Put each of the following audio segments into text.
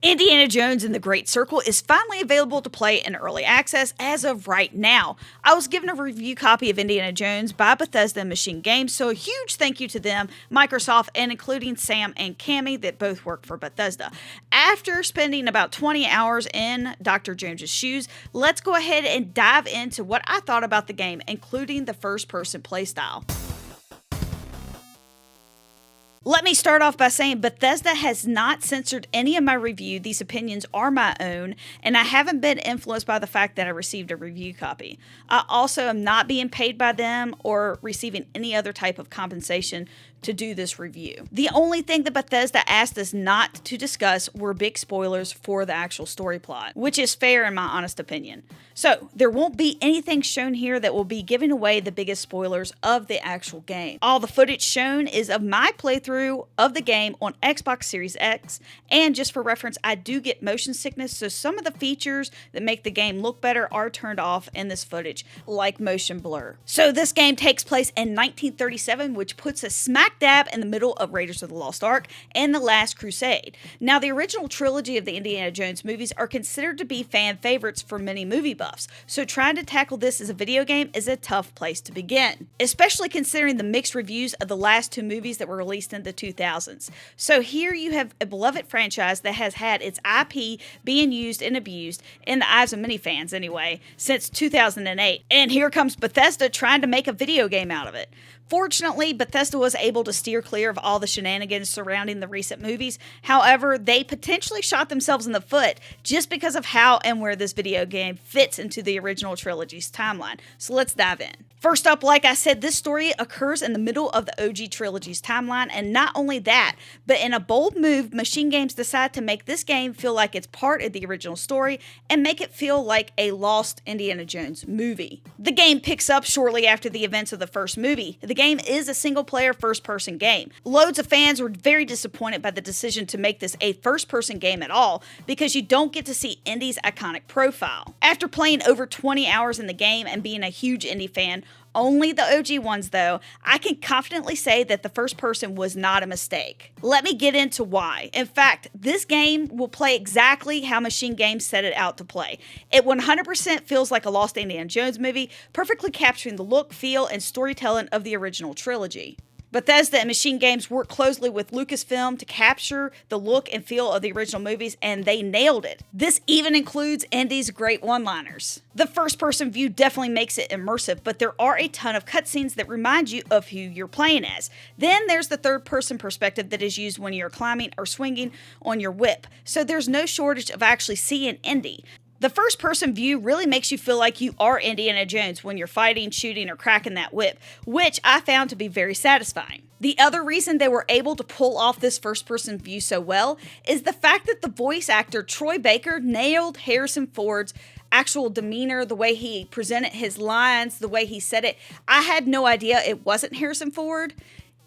Indiana Jones and the Great Circle is finally available to play in early access as of right now. I was given a review copy of Indiana Jones by Bethesda and Machine Games, so a huge thank you to them, Microsoft, and including Sam and Cammy that both work for Bethesda. After spending about 20 hours in Dr. Jones's shoes, let's go ahead and dive into what I thought about the game, including the first-person playstyle. Let me start off by saying Bethesda has not censored any of my review. These opinions are my own, and I haven't been influenced by the fact that I received a review copy. I also am not being paid by them or receiving any other type of compensation to do this review. The only thing that Bethesda asked us not to discuss were big spoilers for the actual story plot, which is fair in my honest opinion. So, there won't be anything shown here that will be giving away the biggest spoilers of the actual game. All the footage shown is of my playthrough of the game on Xbox Series X, and just for reference, I do get motion sickness, so some of the features that make the game look better are turned off in this footage, like motion blur. So this game takes place in 1937, which puts us smack dab in the middle of Raiders of the Lost Ark and The Last Crusade. Now, the original trilogy of the Indiana Jones movies are considered to be fan favorites for many movie buffs, so trying to tackle this as a video game is a tough place to begin, especially considering the mixed reviews of the last two movies that were released in the 2000s. So here you have a beloved franchise that has had its IP being used and abused, in the eyes of many fans anyway, since 2008. And here comes Bethesda trying to make a video game out of it. Fortunately, Bethesda was able to steer clear of all the shenanigans surrounding the recent movies. However, they potentially shot themselves in the foot just because of how and where this video game fits into the original trilogy's timeline. So let's dive in. First up, like I said, this story occurs in the middle of the OG trilogy's timeline, and not only that, but in a bold move, Machine Games decide to make this game feel like it's part of the original story and make it feel like a lost Indiana Jones movie. The game picks up shortly after the events of the first movie. The game is a single-player first-person game. Loads of fans were very disappointed by the decision to make this a first-person game at all because you don't get to see Indy's iconic profile. After playing over 20 hours in the game and being a huge Indy fan, only the OG ones though, I can confidently say that the first person was not a mistake. Let me get into why. In fact, this game will play exactly how Machine Games set it out to play. It 100% feels like a lost Indiana Jones movie, perfectly capturing the look, feel, and storytelling of the original trilogy. Bethesda and Machine Games worked closely with Lucasfilm to capture the look and feel of the original movies, and they nailed it. This even includes Indy's great one-liners. The first-person view definitely makes it immersive, but there are a ton of cutscenes that remind you of who you're playing as. Then there's the third-person perspective that is used when you're climbing or swinging on your whip, so there's no shortage of actually seeing Indy. The first-person view really makes you feel like you are Indiana Jones when you're fighting, shooting, or cracking that whip, which I found to be very satisfying. The other reason they were able to pull off this first-person view so well is the fact that the voice actor Troy Baker nailed Harrison Ford's actual demeanor, the way he presented his lines, the way he said it. I had no idea it wasn't Harrison Ford.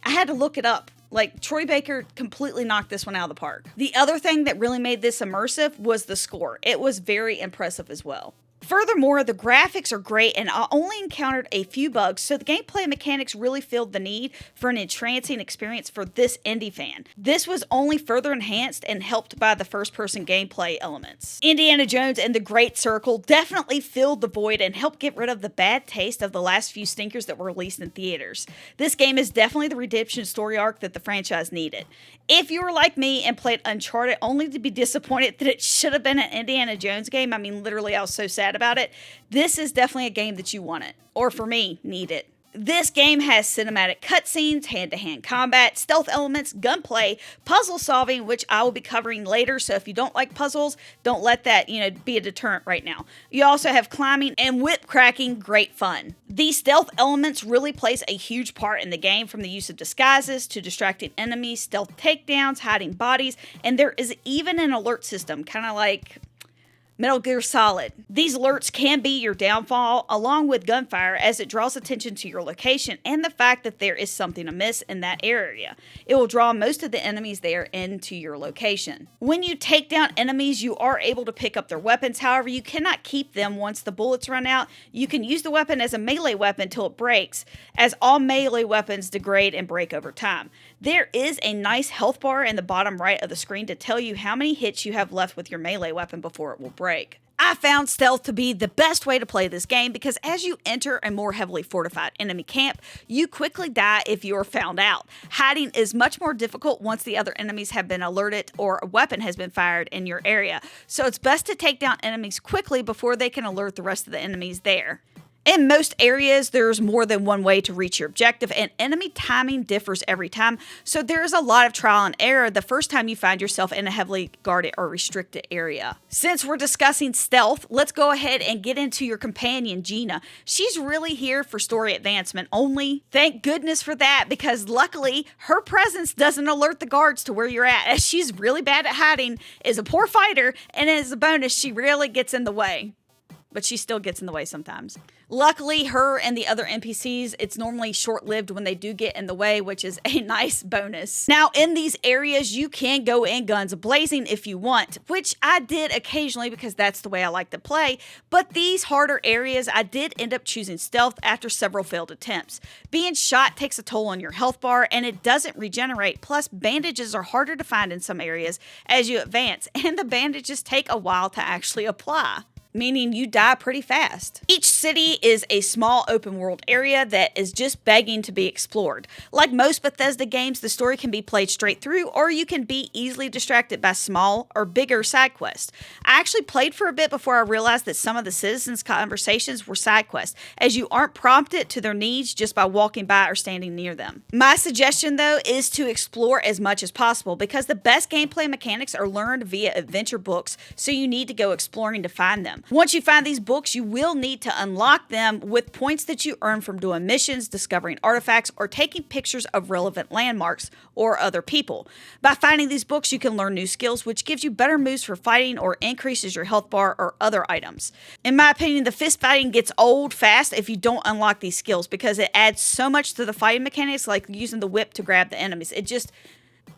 I had to look it up. Like, Troy Baker completely knocked this one out of the park. The other thing that really made this immersive was the score. It was very impressive as well. Furthermore, the graphics are great, and I only encountered a few bugs, so the gameplay mechanics really filled the need for an entrancing experience for this indie fan. This was only further enhanced and helped by the first-person gameplay elements. Indiana Jones and the Great Circle definitely filled the void and helped get rid of the bad taste of the last few stinkers that were released in theaters. This game is definitely the redemption story arc that the franchise needed. If you were like me and played Uncharted only to be disappointed that it should have been an Indiana Jones game, I mean, literally, I was so sad about it, this is definitely a game that you wanted, or for me, needed. This game has cinematic cutscenes, hand-to-hand combat, stealth elements, gunplay, puzzle solving, which I will be covering later, so if you don't like puzzles, don't let that, be a deterrent right now. You also have climbing and whip cracking, great fun. These stealth elements really plays a huge part in the game, from the use of disguises to distracting enemies, stealth takedowns, hiding bodies, and there is even an alert system, kind of like Metal Gear Solid. These alerts can be your downfall, along with gunfire, as it draws attention to your location and the fact that there is something amiss in that area. It will draw most of the enemies there into your location. When you take down enemies, you are able to pick up their weapons. However, you cannot keep them once the bullets run out. You can use the weapon as a melee weapon till it breaks, as all melee weapons degrade and break over time. There is a nice health bar in the bottom right of the screen to tell you how many hits you have left with your melee weapon before it will break. I found stealth to be the best way to play this game because as you enter a more heavily fortified enemy camp, you quickly die if you are found out. Hiding is much more difficult once the other enemies have been alerted or a weapon has been fired in your area, so it's best to take down enemies quickly before they can alert the rest of the enemies there. In most areas, there's more than one way to reach your objective, and enemy timing differs every time, so there's a lot of trial and error the first time you find yourself in a heavily guarded or restricted area. Since we're discussing stealth, let's go ahead and get into your companion, Gina. She's really here for story advancement only. Thank goodness for that, because luckily, her presence doesn't alert the guards to where you're at, as she's really bad at hiding, is a poor fighter, and as a bonus, she rarely gets in the way. But she still gets in the way sometimes. Luckily, her and the other NPCs, it's normally short-lived when they do get in the way, which is a nice bonus. Now, in these areas, you can go in guns blazing if you want, which I did occasionally because that's the way I like to play, but these harder areas, I did end up choosing stealth after several failed attempts. Being shot takes a toll on your health bar, and it doesn't regenerate, plus bandages are harder to find in some areas as you advance, and the bandages take a while to actually apply, meaning you die pretty fast. Each city is a small open world area that is just begging to be explored. Like most Bethesda games, the story can be played straight through, or you can be easily distracted by small or bigger side quests. I actually played for a bit before I realized that some of the citizens' conversations were side quests, as you aren't prompted to their needs just by walking by or standing near them. My suggestion, though, is to explore as much as possible, because the best gameplay mechanics are learned via adventure books, so you need to go exploring to find them. Once you find these books, you will need to unlock them with points that you earn from doing missions, discovering artifacts, or taking pictures of relevant landmarks or other people. By finding these books, you can learn new skills, which gives you better moves for fighting or increases your health bar or other items. In my opinion, the fist fighting gets old fast if you don't unlock these skills, because it adds so much to the fighting mechanics, like using the whip to grab the enemies. It just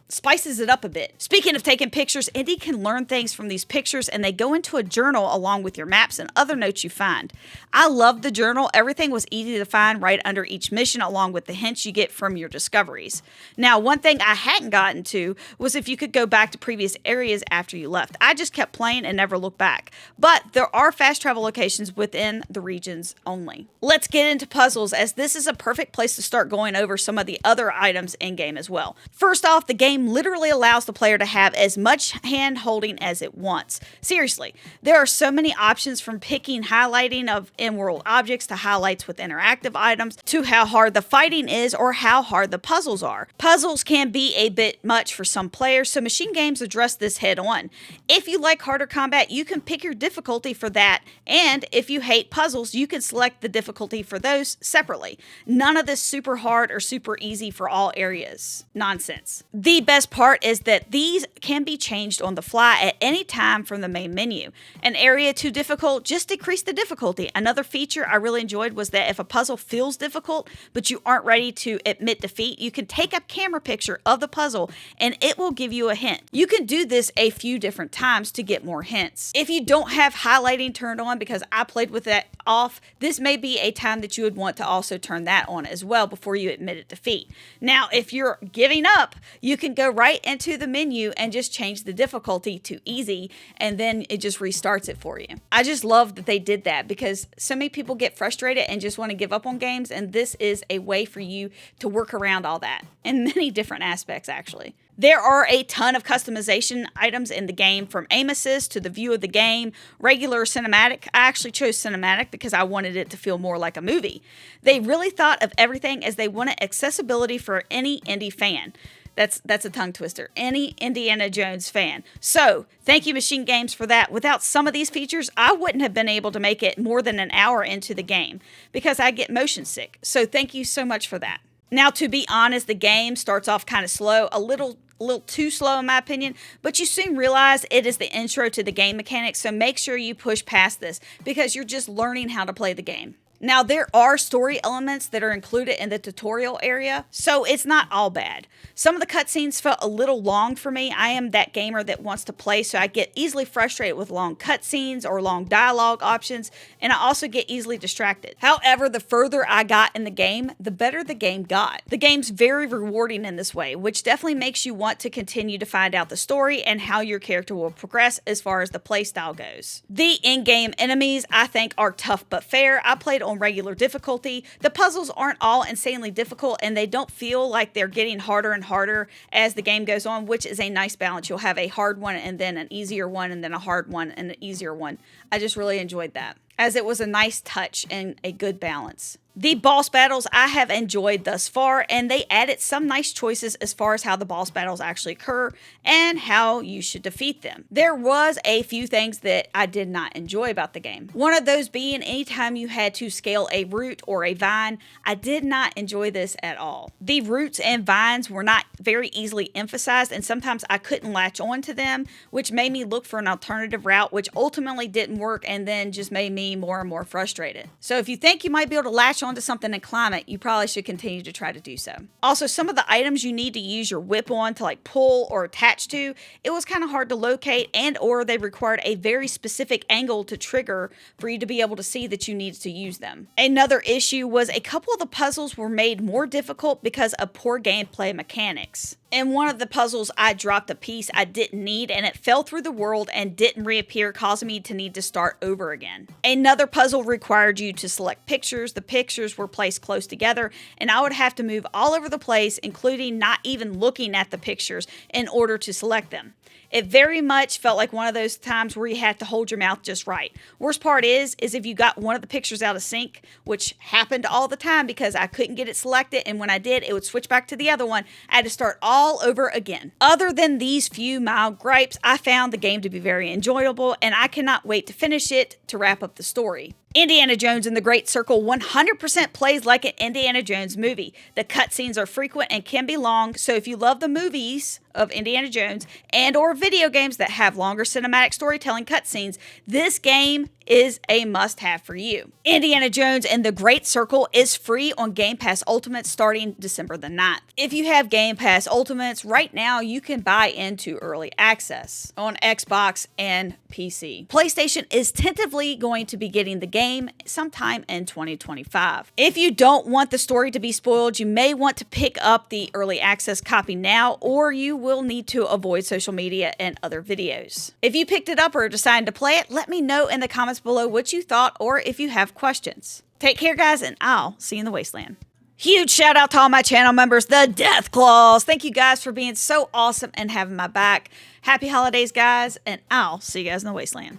spices it up a bit. Speaking of taking pictures, Indy can learn things from these pictures, and they go into a journal along with your maps and other notes you find. I love the journal. Everything was easy to find right under each mission, along with the hints you get from your discoveries. Now, one thing I hadn't gotten to was if you could go back to previous areas after you left. I just kept playing and never looked back. But there are fast travel locations within the regions only. Let's get into puzzles, as this is a perfect place to start going over some of the other items in-game as well. First off, the game literally allows the player to have as much hand holding as it wants. Seriously, there are so many options, from picking highlighting of in-world objects to highlights with interactive items to how hard the fighting is or how hard the puzzles are. Puzzles can be a bit much for some players, so Machine Games address this head on. If you like harder combat, you can pick your difficulty for that, and if you hate puzzles, you can select the difficulty for those separately. None of this super hard or super easy for all areas nonsense. The best part is that these can be changed on the fly at any time from the main menu. An area too difficult, just decrease the difficulty. Another feature I really enjoyed was that if a puzzle feels difficult, but you aren't ready to admit defeat, you can take a camera picture of the puzzle and it will give you a hint. You can do this a few different times to get more hints. If you don't have highlighting turned on, because I played with that off, this may be a time that you would want to also turn that on as well before you admit defeat. Now, if you're giving up, you can go right into the menu and just change the difficulty to easy, and then it just restarts it for you. I just love that they did that, because so many people get frustrated and just want to give up on games, and this is a way for you to work around all that in many different aspects, actually. There are a ton of customization items in the game, from aim assist to the view of the game, regular or cinematic. I actually chose cinematic because I wanted it to feel more like a movie. They really thought of everything, as they wanted accessibility for any indie fan. That's a tongue twister. Any Indiana Jones fan. So, thank you, Machine Games, for that. Without some of these features, I wouldn't have been able to make it more than an hour into the game, because I get motion sick. So, thank you so much for that. Now, to be honest, the game starts off kind of slow, a little too slow in my opinion, but you soon realize it is the intro to the game mechanics, so make sure you push past this, because you're just learning how to play the game. Now, there are story elements that are included in the tutorial area, so it's not all bad. Some of the cutscenes felt a little long for me. I am that gamer that wants to play, so I get easily frustrated with long cutscenes or long dialogue options, and I also get easily distracted. However, the further I got in the game, the better the game got. The game's very rewarding in this way, which definitely makes you want to continue to find out the story and how your character will progress as far as the playstyle goes. The in-game enemies, I think, are tough but fair. I played on regular difficulty. The puzzles aren't all insanely difficult, and they don't feel like they're getting harder and harder as the game goes on, which is a nice balance. You'll have a hard one and then an easier one and then a hard one and an easier one. I just really enjoyed that, as it was a nice touch and a good balance. The boss battles I have enjoyed thus far, and they added some nice choices as far as how the boss battles actually occur and how you should defeat them. There was a few things that I did not enjoy about the game. One of those being anytime you had to scale a root or a vine, I did not enjoy this at all. The roots and vines were not very easily emphasized, and sometimes I couldn't latch on to them, which made me look for an alternative route, which ultimately didn't work and then just made me more and more frustrated. So if you think you might be able to latch onto something and climb it, you probably should continue to try to do so. Also, some of the items you need to use your whip on to like pull or attach to, it was kind of hard to locate, and or they required a very specific angle to trigger for you to be able to see that you needed to use them. Another issue was a couple of the puzzles were made more difficult because of poor gameplay mechanics. In one of the puzzles, I dropped a piece I didn't need, and it fell through the world and didn't reappear, causing me to need to start over again. Another puzzle required you to select pictures. The pictures were placed close together, and I would have to move all over the place, including not even looking at the pictures, in order to select them. It very much felt like one of those times where you had to hold your mouth just right. Worst part is if you got one of the pictures out of sync, which happened all the time because I couldn't get it selected, and when I did, it would switch back to the other one. I had to start all over again. Other than these few mild gripes, I found the game to be very enjoyable, and I cannot wait to finish it to wrap up the story. Indiana Jones and the Great Circle 100% plays like an Indiana Jones movie. The cutscenes are frequent and can be long, so if you love the movies of Indiana Jones and or video games that have longer cinematic storytelling cutscenes, this game is a must-have for you. Indiana Jones and the Great Circle is free on Game Pass Ultimate starting December the 9th. If you have Game Pass Ultimates, right now you can buy into early access on Xbox and PC. PlayStation is tentatively going to be getting the game sometime in 2025. If you don't want the story to be spoiled, you may want to pick up the early access copy now, or you will need to avoid social media and other videos. If you picked it up or decided to play it, let me know in the comments below what you thought or if you have questions. Take care, guys, and I'll see you in the wasteland. Huge shout out to all my channel members, the Deathclaws. Thank you guys for being so awesome and having my back. Happy holidays, guys, and I'll see you guys in the wasteland.